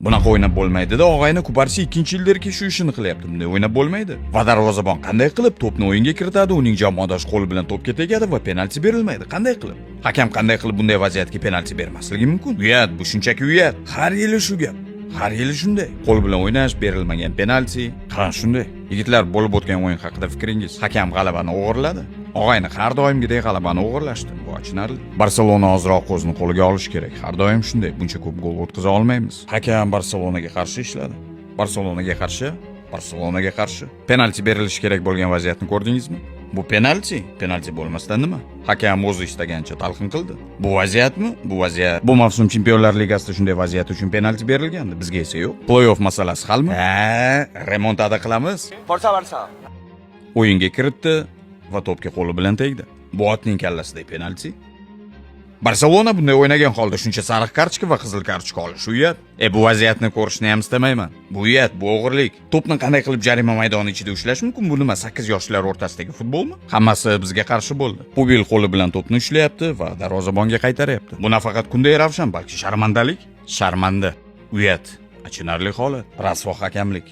Bunaqa o'ynab bo'lmaydi-da, og'ayni Kubarsi 2-yildirki shu ishini qilyapti. Bunday o'ynab bo'lmaydi. Va darvozabon qanday qilib to'pni o'yinga kiritadi, uning jamoadosh qo'li bilan to'pga tegadi va penalti berilmaydi. Qanday qilib? Hakam qanday qilib bunday vaziyatga penalti bermasligi mumkin? Uyat, bu shunchaki uyat. Har yili shu gap. Har yili shunday. Qo'l bilan o'ynash, berilmagan penalti. Ha, shunday. Yigitlar, bo'lib o'tgan o'yin haqida fikringiz? Hakam g'alabani o'g'irladi. Og'ayni har doimgidek g'alabani o'g'irlashdi. Bu achinarli. Barselona ozroq o'zini qo'liga olish kerak. Har doim shunday. Buncha ko'p gol o'tkaza olmaymiz. Hakam Barselonaga qarshi ishladi. Barselonaga qarshi. Penalti berilishi kerak bo'lgan vaziyatni ko'rdingizmi? Bu penalti. Penalti bo'lmasdan nima? Hakam o'zi istagancha talqin qildi. Bu vaziyatmi? Bu vaziyat. Bu mavsum Chempionlar Ligasida shunday vaziyat uchun penalti berilgandi, bizga esa yo'q. Play-off masalasi halmi? Ha, remontada qilamiz. Barsa. O'yinga kiritdi va to'pga qo'li bilan tegdi. Bu otning kallasida penalti. Barselona bunday o'ynagan holda shuncha sariq kartochka va qizil kartochka olish uyat. Bu vaziyatni ko'rishni ham istamayman. Bu uyat, bu o'g'irlik. To'pni qanday qilib jarima maydoni ichida ushlash mumkin? Bu nima, 8 yoshlar o'rtasidagi futbolmi? Hammasi bizga qarshi bo'ldi. Pubil qo'li bilan to'pni ushlayapti va darvozabonga qaytaryapti. Bu nafaqat Kunday Ravshan, balki sharmandalik. Sharmanda. Uyat. Achinarli holat. Rasvo hakamlik.